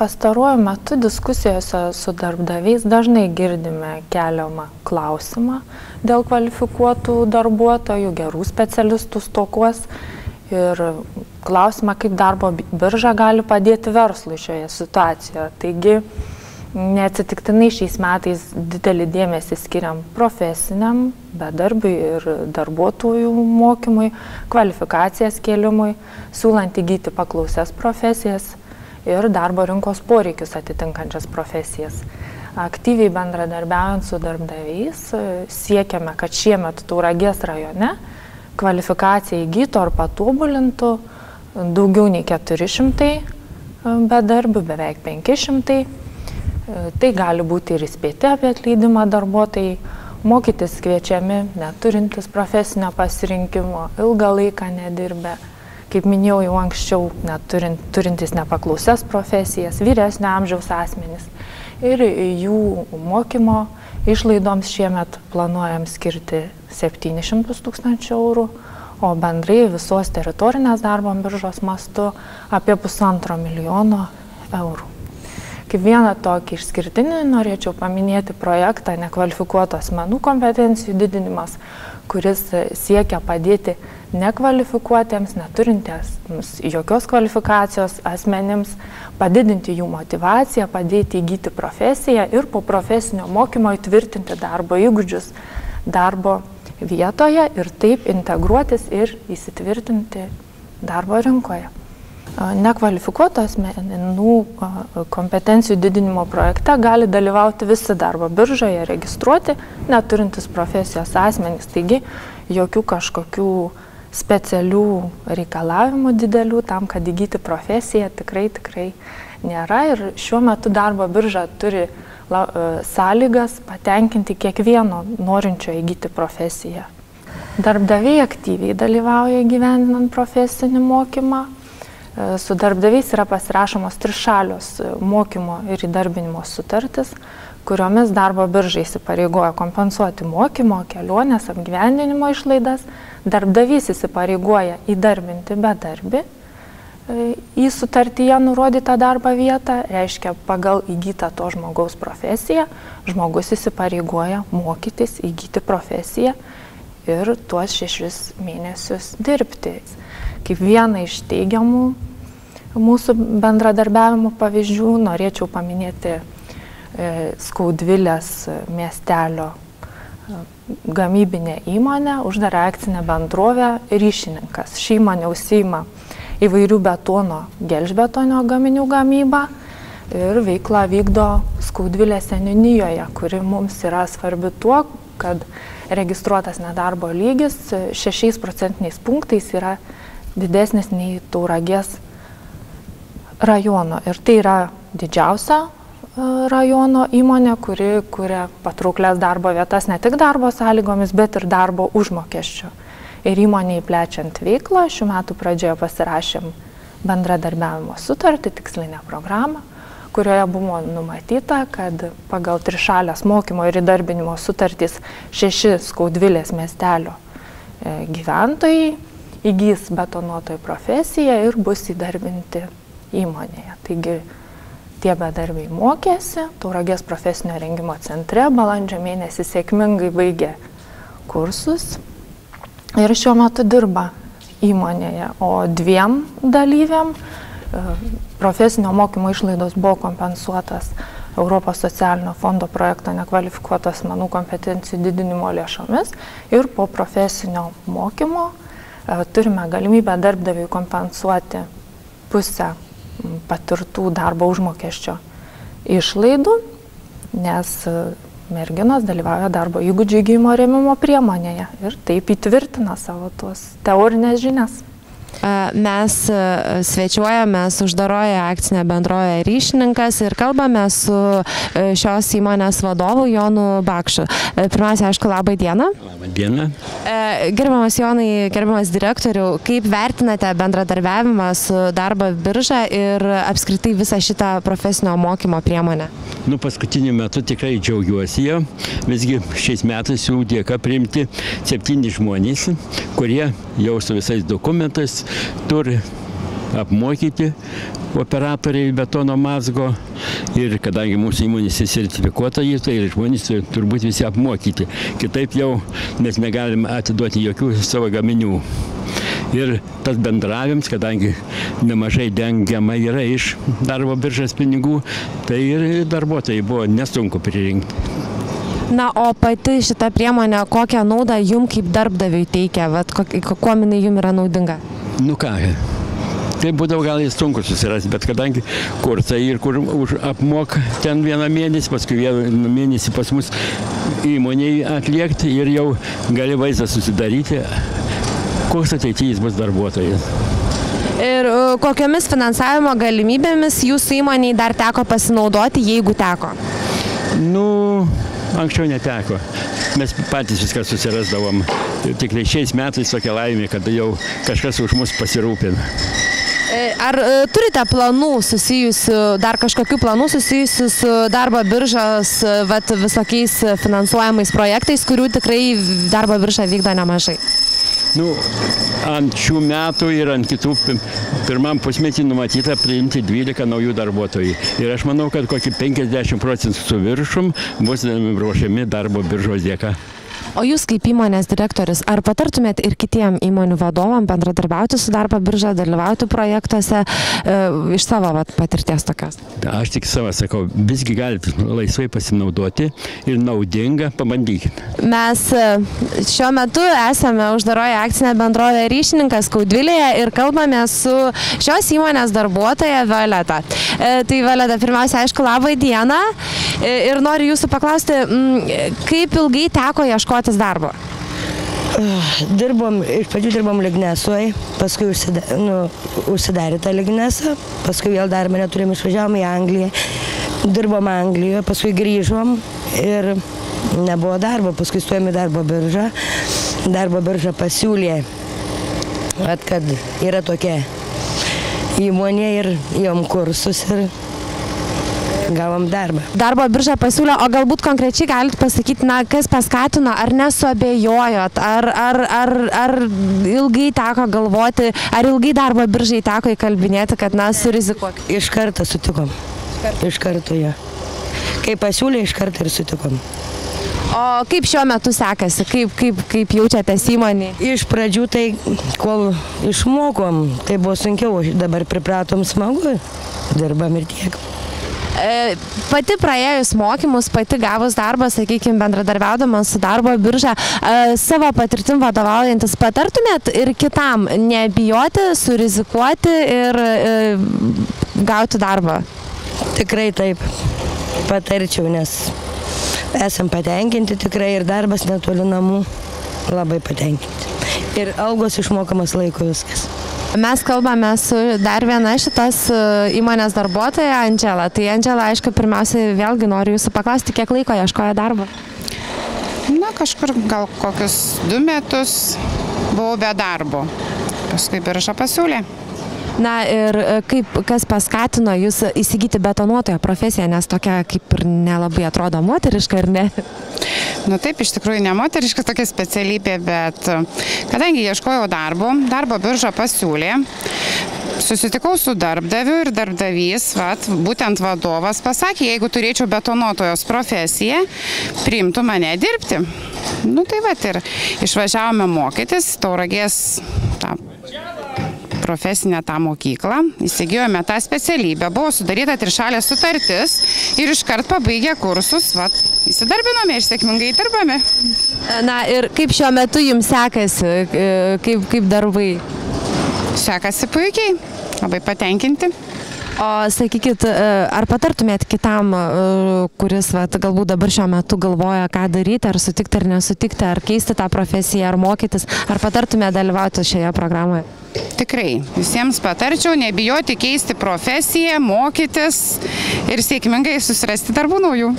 Pastaruoju metu diskusijose su darbdaviais dažnai girdime keliamą klausimą dėl kvalifikuotų darbuotojų, gerų specialistų stokos ir klausimą, kaip darbo birža gali padėti verslui šioje situacijoje. Taigi, neatsitiktinai šiais metais didelį dėmesį skiriam profesiniam, bedarbiui ir darbuotojų mokymui, kvalifikacijas kėlimui, siūlant įgyti paklausias profesijas ir darbo rinkos poreikius atitinkančias profesijas. Aktyviai bendradarbiaujant su darbdaviais siekiame, kad šiemet Tauragės rajone kvalifikaciją įgytų ar patobulintų daugiau nei 400 bedarbių, beveik 500. Tai gali būti ir įspėti apie atleidimą darbuotojai, mokytis kviečiami neturintys profesinio pasirinkimo, ilgą laiką nedirbę, kaip minėjau jau anksčiau, turintys nepaklausias profesijas, vyresnio amžiaus asmenys. Ir jų mokymo išlaidoms šiemet planuojam skirti 700 000 eurų, o bendrai visos teritorinės darbo biržos mastu apie 1,5 milijono eurų. Kaip vieną tokį išskirtinį norėčiau paminėti projektą nekvalifikuotų asmenų kompetencijų didinimas, kuris siekia padėti nekvalifikuotiems, neturintiems jokios kvalifikacijos asmenims, padidinti jų motyvaciją, padėti įgyti profesiją ir po profesinio mokymo įtvirtinti darbo įgūdžius darbo vietoje ir taip integruotis ir įsitvirtinti darbo rinkoje. Nekvalifikuotų asmenų kompetencijų didinimo projekte gali dalyvauti visi darbo biržoje registruoti neturintis profesijos asmenys. Taigi, jokių kažkokių specialių reikalavimų didelių tam, kad įgyti profesiją tikrai nėra. Ir šiuo metu darbo birža turi sąlygas patenkinti kiekvieno norinčio įgyti profesiją. Darbdaviai aktyviai dalyvauja įgyvendinant profesinį mokymą. Su darbdaviais yra pasirašomos trišalios mokymo ir įdarbinimo sutartis, kuriomis darbo birža įsipareigoja kompensuoti mokymo, kelionės, apgyvendinimo išlaidas. Darbdavys įsipareigoja įdarbinti bedarbį į sutartyje nurodytą darbo vietą, reiškia pagal įgytą to žmogaus profesiją, žmogus įsipareigoja mokytis, įgyti profesiją ir tuos 6 mėnesius dirbti. Kaip vieną iš teigiamų mūsų bendradarbiavimo pavyzdžių norėčiau paminėti Skaudvilės miestelio gamybinę įmonę, uždarą akcinę bendrovę Ryšininkas. Ši įmonė užsiima įvairių betono, gelžbetonio gaminių gamybą ir veiklą vykdo Skaudvilės seniūnijoje, kuri mums yra svarbi tuo, kad registruotas nedarbo lygis 6 procentiniais punktais yra didesnis nei Tauragės rajono. Ir tai yra didžiausia rajono įmonė, kuri kuria patrauklias darbo vietas ne tik darbo sąlygomis, bet ir darbo užmokesčiu. Ir įmonėje plečiant veiklą, šių metų pradžioje pasirašėm bendradarbiavimo sutartį, tikslinę programą, kurioje buvo numatyta, kad pagal trišalės mokymo ir įdarbinimo sutartys 6 Skaudvilės miestelio gyventojai įgys betonuotojų profesiją ir bus įdarbinti įmonėje. Taigi tie bedarbiai mokėsi, Tauragės profesinio rengimo centre balandžio mėnesį sėkmingai baigė kursus ir šiuo metu dirba įmonėje, o 2 dalyviam profesinio mokymo išlaidos buvo kompensuotas Europos socialinio fondo projekto nekvalifikuotų asmenų kompetencijų didinimo lėšomis ir po profesinio mokymo turime galimybę darbdaviui kompensuoti pusę patirtų darbo užmokesčio išlaidų, nes merginos dalyvauja darbo įgūdžių įgyjimo rėmimo priemonėje ir taip įtvirtina savo tuos teorinės žinias. Mes svečiuojamės uždaroje akcinė bendrovė Ryšininkas ir kalbame su šios įmonės vadovu Jonu Bakšu. Pirmiausia, aišku, labą dieną. Labą dieną. Gerbiamas Jonai, gerbiamas direktoriau, kaip vertinate bendradarbiavimą su darbo birža ir apskritai visą šitą profesinio mokymo priemonę? Paskutiniu metu tikrai džiaugiuosi jo. Visgi šiais metais jų dėka priimti 7 žmonės, kurie jau su visais dokumentais turi apmokyti operatoriai betono mazgo ir kadangi mūsų įmonės sertifikuota, tai žmonės turbūt visi apmokyti. Kitaip jau mes negalim atiduoti jokių savo gaminių. Ir tas bendravimas, kadangi nemažai dengiama yra iš darbo biržos pinigų, tai ir darbuotojai buvo nesunku pririnkti. Na, o pati šita priemonė, kokią naudą jum kaip darbdaviui teikia, kuo jinai jum yra naudinga? Nu ką, tai būdavo gal sunku susirasti, bet kadangi kursai ir kur apmok ten vieną mėnesį, paskui vieną mėnesį pas mus įmonėje atliekti ir jau gali vaizdą susidaryti, koks ateityje bus darbuotojas. Ir kokiamis finansavimo galimybėmis jūsų įmonei dar teko pasinaudoti, jeigu teko? Nu, anksčiau neteko. Mes patys viską susirasdavom. Tikrai šiais metais tokia laimė, kad jau kažkas už mus pasirūpina. Ar turite planų susijusių, dar kažkokių planų susijusių su darbo biržos visokiais finansuojamais projektais, kurių tikrai darbo birža vykdo nemažai? Nu, ant šių metų ir ant kitų pirmam pusmetį numatyta priimti 12 naujų darbuotojų. Ir aš manau, kad kokį 50% su viršum bus ruošiami darbo biržos dėka. O jūs kaip įmonės direktorius, ar patartumėt ir kitiem įmonių vadovam bendradarbiauti su darbo birža, dalyvauti projektuose iš savo patirties tokios? Aš tik savo sakau, visgi galite laisvai pasinaudoti ir naudinga, pabandykite. Mes šiuo metu esame uždaroje akcinė bendrovė Ryšininkas Skaudvilėje ir kalbame su šios įmonės darbuotoja Violeta. Tai Violeta, pirmiausia, aišku, labą dieną ir noriu jūsų paklausti, kaip ilgai teko ieškotis darbo? Iš pradžių dirbom Lignesoje, paskui užsidarė tą Lignesą, paskui vėl darbą neturėjom, išvažiavom į Angliją, dirbom Anglijoje, paskui grįžom ir nebuvo darbo, paskui stojom į darbo biržą. Darbo birža pasiūlė, kad yra tokia įmonė ir jom kursus ir gavom darbą. Darbo birža pasiūlė, o galbūt konkrečiai galite pasakyti, kas paskatino, ar nesuabejojot, ar ilgai teko galvoti, ar ilgai darbo biržai teko įkalbinėti, kad surizikuoti? Iš karto sutikom. Iš karto, ja. Kai pasiūlė, iš karto ir sutikom. O kaip šiuo metu sekasi, kaip jaučiatės įmonėje? Iš pradžių tai, kol išmokom, tai buvo sunkiau, dabar pripratom smagu, dirbam ir tiek. Pati praėjus mokymus, pati gavus darbą, sakykime, bendradarbiaudamas su darbo birža, savo patirtim vadovaujantis, patartumėt ir kitam nebijoti, surizikuoti ir gauti darbą? Tikrai taip, patarčiau, nes esam patenkinti tikrai ir darbas netoli namų, labai patenkinti. Ir algos išmokamas laiko viskas. Mes kalbame su dar viena šitos įmonės darbuotoja, Andžela. Tai Andžela, aišku, pirmiausiai vėlgi noriu jūsų paklausti, kiek laiko ieškojo darbo? Na, kažkur gal kokius 2 metus buvau be darbo. Paskui birža pasiūlė. Na ir kas paskatino jūs įsigyti betonuotojo profesiją, nes tokia kaip ir nelabai atrodo moteriška, ar ne? Nu taip, iš tikrųjų ne moteriška tokia specialybė, bet kadangi ieškojau darbo birža pasiūlė, susitikau su darbdaviu ir darbdavys, būtent vadovas pasakė, jeigu turėčiau betonuotojos profesiją, priimtų mane dirbti. Nu tai ir išvažiavome mokytis, Tauragės tą profesinę tą mokyklą, įsigijome tą specialybę, buvo sudaryta trišalė sutartis ir iškart pabaigę kursus, įsidarbinome ir sėkmingai dirbame. Na ir kaip šiuo metu jums sekasi, kaip darbai? Sekasi puikiai, labai patenkinti. O sakykit, ar patartumėt kitam, kuris galbūt dabar šiuo metu galvoja, ką daryti, ar sutikti ar nesutikti, ar keisti tą profesiją, ar mokytis, ar patartumėt dalyvauti šioje programoje? Tikrai, visiems patarčiau nebijoti keisti profesiją, mokytis ir sėkmingai susirasti darbų naujų.